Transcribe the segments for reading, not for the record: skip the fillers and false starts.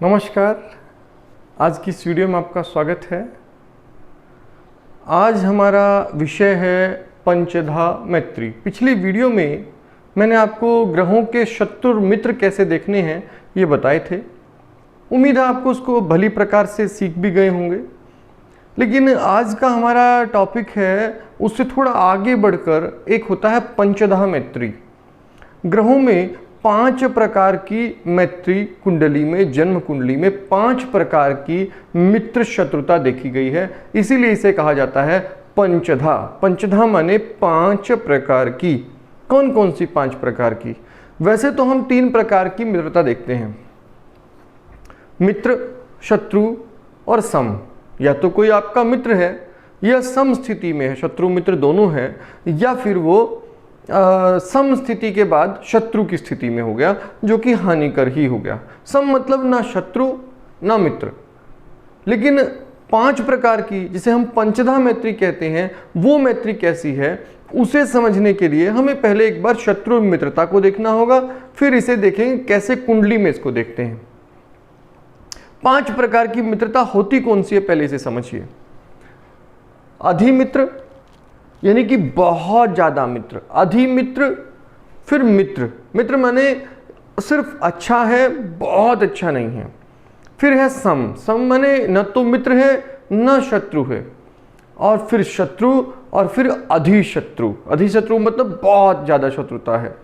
नमस्कार। आज की इस वीडियो में आपका स्वागत है। आज हमारा विषय है पंचधा मैत्री। पिछली वीडियो में मैंने आपको ग्रहों के शत्रु और मित्र कैसे देखने हैं ये बताए थे। उम्मीद है आपको उसको भली प्रकार से सीख भी गए होंगे। लेकिन आज का हमारा टॉपिक है उससे थोड़ा आगे बढ़कर एक होता है पंचधा मैत्री। ग्रहों में 5 प्रकार की मैत्री कुंडली में, जन्म कुंडली में 5 प्रकार की मित्र शत्रुता देखी गई है, इसीलिए इसे कहा जाता है पंचधा। पंचधा माने 5 प्रकार की। कौन कौन सी 5 प्रकार की? वैसे तो हम 3 प्रकार की मित्रता देखते हैं, मित्र, शत्रु और सम। या तो कोई आपका मित्र है या सम स्थिति में है, शत्रु मित्र दोनों है, या फिर वो सम स्थिति के बाद शत्रु की स्थिति में हो गया, जो कि हानिकर ही हो गया। सम मतलब ना शत्रु ना मित्र। लेकिन 5 प्रकार की जिसे हम पंचधा मैत्री कहते हैं, वो मैत्री कैसी है उसे समझने के लिए हमें पहले एक बार शत्रु मित्रता को देखना होगा, फिर इसे देखेंगे कैसे कुंडली में इसको देखते हैं। 5 प्रकार की मित्रता होती कौन सी है पहले इसे समझिए। अधिमित्र यानी कि बहुत ज्यादा मित्र, अधिमित्र। फिर मित्र, मित्र माने सिर्फ अच्छा है, बहुत अच्छा नहीं है। फिर है सम, सम माने न तो मित्र है न शत्रु है। और फिर शत्रु, और फिर अधिशत्रु। अधिशत्रु मतलब बहुत ज्यादा शत्रुता है।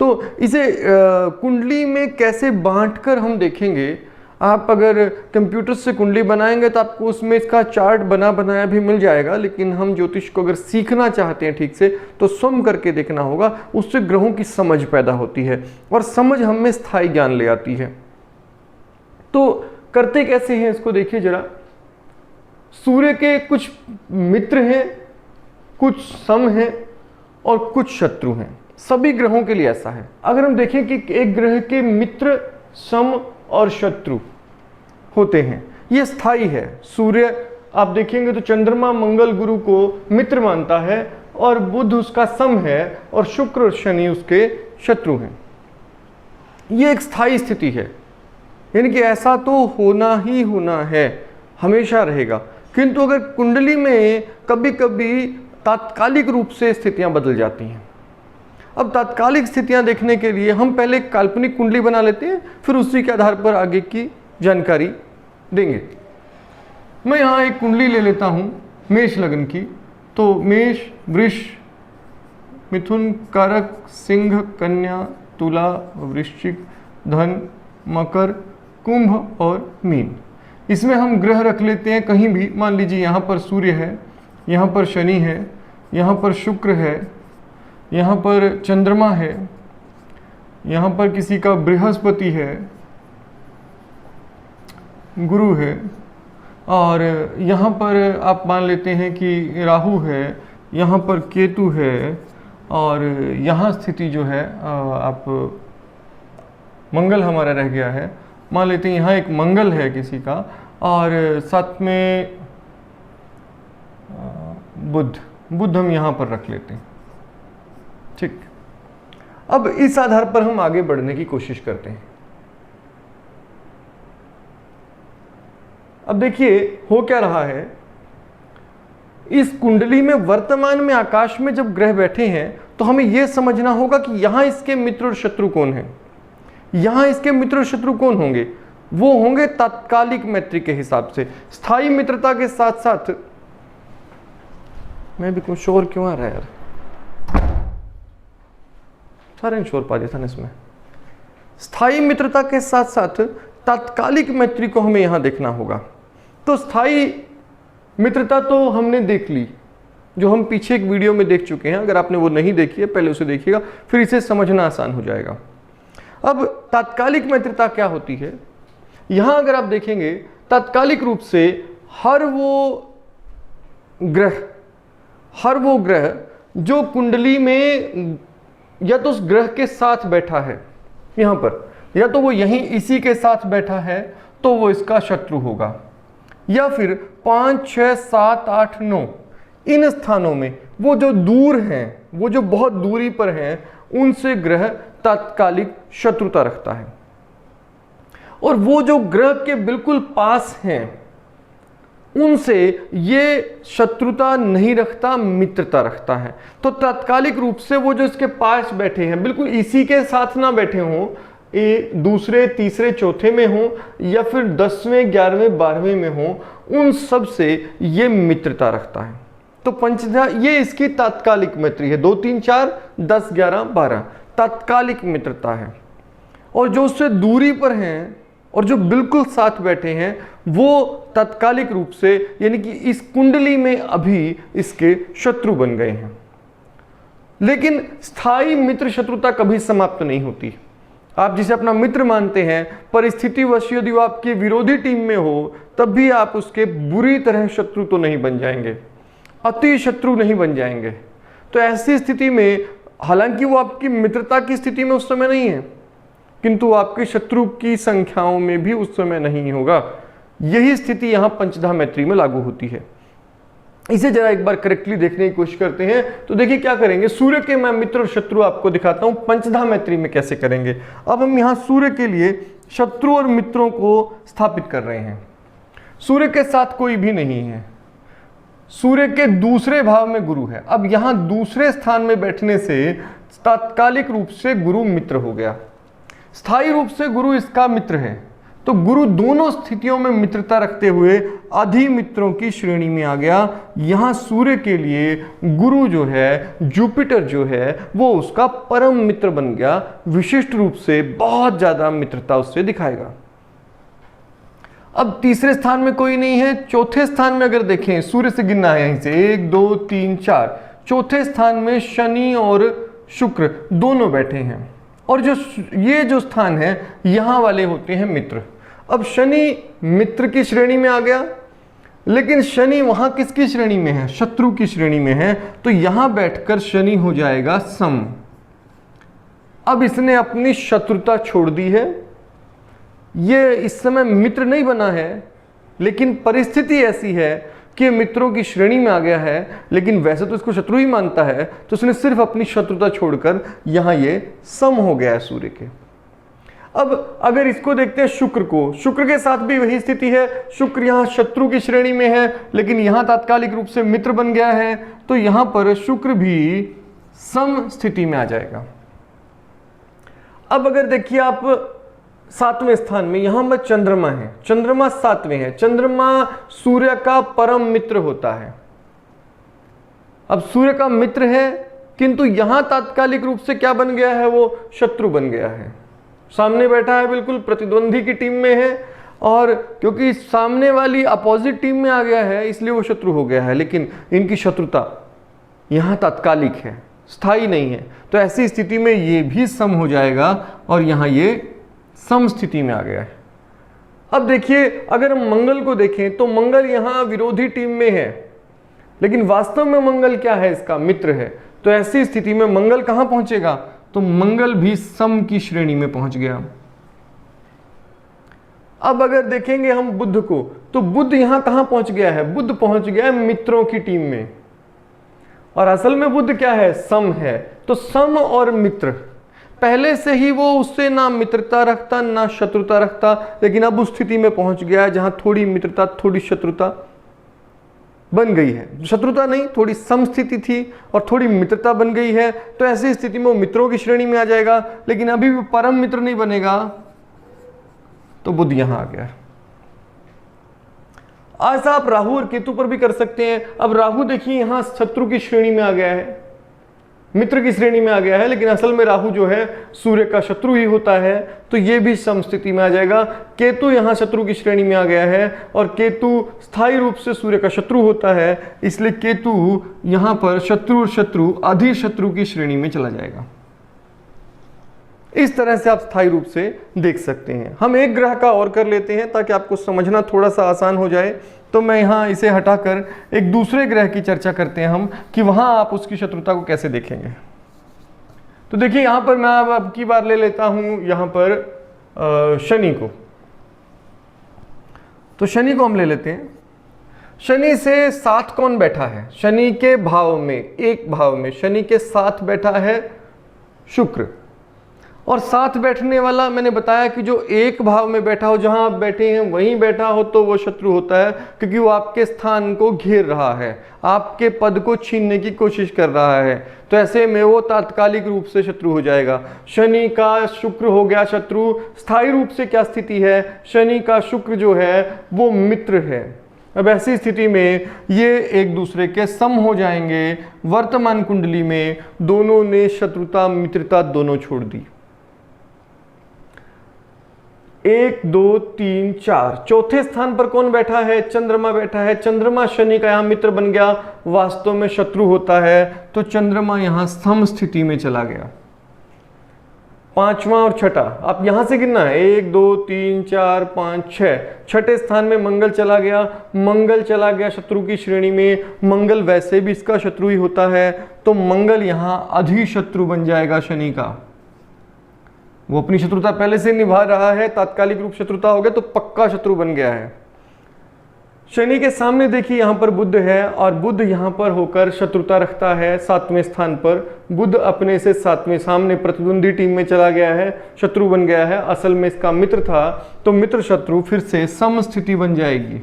तो इसे कुंडली में कैसे बांटकर हम देखेंगे। आप अगर कंप्यूटर से कुंडली बनाएंगे तो आपको उसमें इसका चार्ट बना बनाया भी मिल जाएगा, लेकिन हम ज्योतिष को अगर सीखना चाहते हैं ठीक से तो स्वयं करके देखना होगा। उससे ग्रहों की समझ पैदा होती है और समझ हम में स्थायी ज्ञान ले आती है। तो करते कैसे हैं इसको देखिए जरा। सूर्य के कुछ मित्र हैं, कुछ सम हैं और कुछ शत्रु हैं। सभी ग्रहों के लिए ऐसा है। अगर हम देखें कि एक ग्रह के मित्र, सम और शत्रु होते हैं, ये स्थायी है। सूर्य आप देखेंगे तो चंद्रमा मंगल गुरु को मित्र मानता है और बुध उसका सम है और शुक्र और शनि उसके शत्रु हैं। ये एक स्थायी स्थिति है, यानी कि ऐसा तो होना ही होना है, हमेशा रहेगा। किंतु अगर कुंडली में कभी कभी तात्कालिक रूप से स्थितियां बदल जाती हैं। अब तात्कालिक स्थितियां देखने के लिए हम पहले एक काल्पनिक कुंडली बना लेते हैं, फिर उसी के आधार पर आगे की जानकारी देंगे। मैं यहाँ एक कुंडली ले लेता हूँ मेष लग्न की। तो मेष, वृष, मिथुन, कर्क, सिंह, कन्या, तुला, वृश्चिक, धन, मकर, कुंभ और मीन। इसमें हम ग्रह रख लेते हैं कहीं भी। मान लीजिए यहाँ पर सूर्य है, यहाँ पर शनि है, यहाँ पर शुक्र है, यहाँ पर चंद्रमा है, यहाँ पर किसी का बृहस्पति है, गुरु है, और यहाँ पर आप मान लेते हैं कि राहु है, यहाँ पर केतु है, और यहाँ स्थिति जो है आप मंगल हमारा रह गया है। मान लेते हैं यहाँ एक मंगल है किसी का, और साथ में बुध हम यहाँ पर रख लेते हैं। ठीक। अब इस आधार पर हम आगे बढ़ने की कोशिश करते हैं। अब देखिए हो क्या रहा है। इस कुंडली में वर्तमान में आकाश में जब ग्रह बैठे हैं तो हमें यह समझना होगा कि यहां इसके मित्र और शत्रु कौन हैं। यहां इसके मित्र और शत्रु कौन होंगे? वो होंगे तात्कालिक मैत्री के हिसाब से। स्थायी मित्रता के साथ साथ, मैं भी कुछ शोर क्यों आ रहा है यार, सारे शोर पा दिया था इसमें। स्थायी मित्रता के साथ साथ तात्कालिक मैत्री को हमें यहां देखना होगा। तो स्थायी मित्रता तो हमने देख ली, जो हम पीछे एक वीडियो में देख चुके हैं। अगर आपने वो नहीं देखी है पहले उसे देखिएगा, फिर इसे समझना आसान हो जाएगा। अब तात्कालिक मित्रता क्या होती है? यहां अगर आप देखेंगे तात्कालिक रूप से हर वो ग्रह जो कुंडली में या तो उस ग्रह के साथ बैठा है यहां पर, या तो वो यहीं इसी के साथ बैठा है तो वो इसका शत्रु होगा, या फिर 5, 6, 7, 8, 9 इन स्थानों में वो जो दूर हैं, वो जो बहुत दूरी पर हैं, उनसे ग्रह तात्कालिक शत्रुता रखता है। और वो जो ग्रह के बिल्कुल पास हैं उनसे ये शत्रुता नहीं रखता, मित्रता रखता है। तो तात्कालिक रूप से वो जो इसके पास बैठे हैं, बिल्कुल इसी के साथ ना बैठे हों, दूसरे तीसरे चौथे में हो या फिर 10वें 11वें 12वें में हो, उन सब से ये मित्रता रखता है। तो पंचधा ये इसकी तात्कालिक मैत्री है। 2 3 4 10 11 12 तात्कालिक मित्रता है। और जो उससे दूरी पर हैं और जो बिल्कुल साथ बैठे हैं वो तात्कालिक रूप से यानी कि इस कुंडली में अभी इसके शत्रु बन गए हैं। लेकिन स्थायी मित्र शत्रुता कभी समाप्त नहीं होती। आप जिसे अपना मित्र मानते हैं, परिस्थितिवश यदि वो आपकी विरोधी टीम में हो तब भी आप उसके बुरी तरह शत्रु तो नहीं बन जाएंगे, अति शत्रु नहीं बन जाएंगे। तो ऐसी स्थिति में हालांकि वो आपकी मित्रता की स्थिति में उस समय नहीं है, किंतु आपके शत्रु की संख्याओं में भी उस समय नहीं होगा। यही स्थिति यहां पंचधा मैत्री में लागू होती है। इसे जरा एक बार करेक्टली देखने की कोशिश करते हैं। तो देखिए क्या करेंगे, सूर्य के मैं मित्र और शत्रु आपको दिखाता हूं पंचधा मैत्री में कैसे करेंगे। अब हम यहां सूर्य के लिए शत्रु और मित्रों को स्थापित कर रहे हैं। सूर्य के साथ कोई भी नहीं है, सूर्य के दूसरे भाव में गुरु है। अब यहां दूसरे स्थान में बैठने से तात्कालिक रूप से गुरु मित्र हो गया, स्थायी रूप से गुरु इसका मित्र है। तो गुरु दोनों स्थितियों में मित्रता रखते हुए अधिमित्रों की श्रेणी में आ गया। यहां सूर्य के लिए गुरु जो है, जुपिटर जो है, वो उसका परम मित्र बन गया, विशिष्ट रूप से बहुत ज्यादा मित्रता उससे दिखाएगा। अब तीसरे स्थान में कोई नहीं है। चौथे स्थान में अगर देखें, सूर्य से गिनना है यहीं से 1 2 3 4, चौथे स्थान में शनि और शुक्र दोनों बैठे हैं। और ये जो स्थान है यहां वाले होते हैं मित्र। अब शनि मित्र की श्रेणी में आ गया, लेकिन शनि वहां किसकी श्रेणी में है, शत्रु की श्रेणी में है। तो यहां बैठकर शनि हो जाएगा सम। अब इसने अपनी शत्रुता छोड़ दी है, ये इस समय मित्र नहीं बना है, लेकिन परिस्थिति ऐसी है कि मित्रों की श्रेणी में आ गया है, लेकिन वैसे तो इसको शत्रु ही मानता है। तो उसने सिर्फ अपनी शत्रुता छोड़कर यहां ये सम हो गया है सूर्य के। अब अगर इसको देखते हैं शुक्र को, शुक्र के साथ भी वही स्थिति है। शुक्र यहां शत्रु की श्रेणी में है, लेकिन यहां तात्कालिक रूप से मित्र बन गया है। तो यहां पर शुक्र भी सम स्थिति में आ जाएगा। अब अगर देखिए आप 7वें स्थान में, यहां पर चंद्रमा है, चंद्रमा 7वें है। चंद्रमा सूर्य का परम मित्र होता है। अब सूर्य का मित्र है, किंतु यहां तात्कालिक रूप से क्या बन गया है, वो शत्रु बन गया है। सामने बैठा है, बिल्कुल प्रतिद्वंदी की टीम में है, और क्योंकि सामने वाली अपोजिट टीम में आ गया है इसलिए वो शत्रु हो गया है। लेकिन इनकी शत्रुता यहां तात्कालिक है, स्थायी नहीं है। तो ऐसी स्थिति में ये भी सम हो जाएगा और यहां ये सम स्थिति में आ गया है। अब देखिए अगर हम मंगल को देखें तो मंगल यहां विरोधी टीम में है, लेकिन वास्तव में मंगल क्या है, इसका मित्र है। तो ऐसी स्थिति में मंगल कहां पहुंचेगा, तो मंगल भी सम की श्रेणी में पहुंच गया। अब अगर देखेंगे हम बुध को, तो बुध यहां कहां पहुंच गया है, बुध पहुंच गया है मित्रों की टीम में। और असल में बुध क्या है, सम है। तो सम और मित्र, पहले से ही वो उससे ना मित्रता रखता ना शत्रुता रखता, लेकिन अब उस स्थिति में पहुंच गया है जहां थोड़ी मित्रता थोड़ी शत्रुता बन गई है। शत्रुता नहीं, थोड़ी समस्थिति थी और थोड़ी मित्रता बन गई है। तो ऐसी स्थिति में वो मित्रों की श्रेणी में आ जाएगा, लेकिन अभी भी परम मित्र नहीं बनेगा। तो बुध यहां आ गया। ऐसा आप राहु और केतु पर भी कर सकते हैं। अब राहु देखिए यहां शत्रु की श्रेणी में आ गया है, मित्र की श्रेणी में आ गया है, लेकिन असल में राहु जो है सूर्य का शत्रु ही होता है। तो ये भी समस्थिति में आ जाएगा। केतु यहां शत्रु की श्रेणी में आ गया है, और केतु स्थायी रूप से सूर्य का शत्रु होता है, इसलिए केतु यहां पर शत्रु और शत्रु अधिशत्रु की श्रेणी में चला जाएगा। इस तरह से आप स्थायी रूप से देख सकते हैं। हम एक ग्रह का और कर लेते हैं ताकि आपको समझना थोड़ा सा आसान हो जाए। तो मैं यहाँ इसे हटाकर एक दूसरे ग्रह की चर्चा करते हैं हम, कि वहां आप उसकी शत्रुता को कैसे देखेंगे। तो देखिए यहाँ पर मैं अब की बार ले लेता हूं यहाँ पर शनि को। तो शनि को हम ले लेते हैं। शनि से साथ कौन बैठा है, शनि के भाव में, एक भाव में शनि के साथ बैठा है शुक्र। और साथ बैठने वाला मैंने बताया कि जो एक भाव में बैठा हो, जहां आप बैठे हैं वहीं बैठा हो, तो वो शत्रु होता है, क्योंकि वो आपके स्थान को घेर रहा है, आपके पद को छीनने की कोशिश कर रहा है। तो ऐसे में वो तात्कालिक रूप से शत्रु हो जाएगा। शनि का शुक्र हो गया शत्रु। स्थायी रूप से क्या स्थिति है, शनि का शुक्र जो है वो मित्र है। अब ऐसी स्थिति में ये एक दूसरे के सम हो जाएंगे। वर्तमान कुंडली में दोनों ने शत्रुता मित्रता दोनों छोड़ दी। 1 2 3 4 चौथे स्थान पर कौन बैठा है, चंद्रमा बैठा है। चंद्रमा शनि का यहां मित्र बन गया, वास्तव में शत्रु होता है। तो चंद्रमा यहां सम स्थिति में चला गया। पांचवा और छठा, आप यहां से गिनना है, 1 2 3 4 5 6। छठे स्थान में मंगल चला गया, मंगल चला गया शत्रु की श्रेणी में। मंगल वैसे भी इसका शत्रु ही होता है, तो मंगल यहां अधिशत्रु बन जाएगा शनि का। वो अपनी शत्रुता पहले से निभा रहा है, तात्कालिक रूप शत्रुता हो गया तो पक्का शत्रु बन गया है। शनि के सामने देखिए यहां पर बुध है, और बुध यहां पर होकर शत्रुता रखता है 7वें स्थान पर। बुध अपने से 7वें सामने प्रतिद्वंदी टीम में चला गया है, शत्रु बन गया है। असल में इसका मित्र था, तो मित्र शत्रु फिर से सम स्थिति बन जाएगी।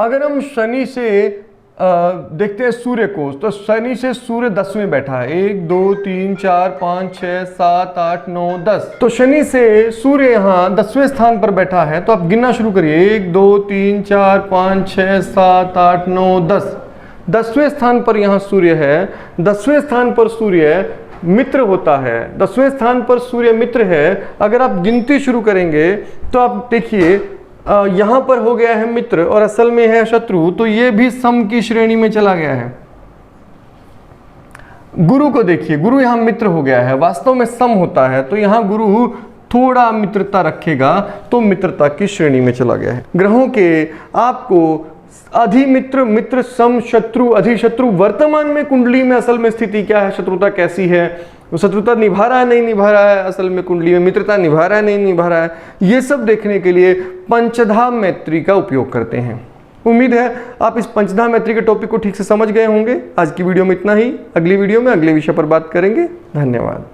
अगर हम शनि से देखते हैं सूर्य को, तो शनि से सूर्य 10वें बैठा है। 1 2 3 4 5 6 7 8 9 10। तो शनि से सूर्य यहाँ 10वें स्थान पर बैठा है, तो आप गिनना शुरू करिए। 1 2 3 4 5 6 7 8 9 10। 10वें स्थान पर यहाँ सूर्य है। 10वें स्थान पर सूर्य मित्र होता है। 10वें स्थान पर सूर्य मित्र है। अगर आप गिनती शुरू करेंगे तो आप देखिए यहां पर हो गया है मित्र और असल में है शत्रु, तो ये भी सम की श्रेणी में चला गया है। गुरु को देखिए, गुरु यहां मित्र हो गया है, वास्तव में सम होता है, तो यहां गुरु थोड़ा मित्रता रखेगा, तो मित्रता की श्रेणी में चला गया है। ग्रहों के आपको अधिमित्र, मित्र, सम, शत्रु, अधिशत्रु, वर्तमान में कुंडली में असल में स्थिति क्या है, शत्रुता कैसी है, वो शत्रुता निभा रहा है नहीं निभा रहा है, असल में कुंडली में मित्रता निभा रहा है नहीं निभा रहा है, ये सब देखने के लिए पंचधा मैत्री का उपयोग करते हैं। उम्मीद है आप इस पंचधा मैत्री के टॉपिक को ठीक से समझ गए होंगे। आज की वीडियो में इतना ही। अगली वीडियो में अगले विषय पर बात करेंगे। धन्यवाद।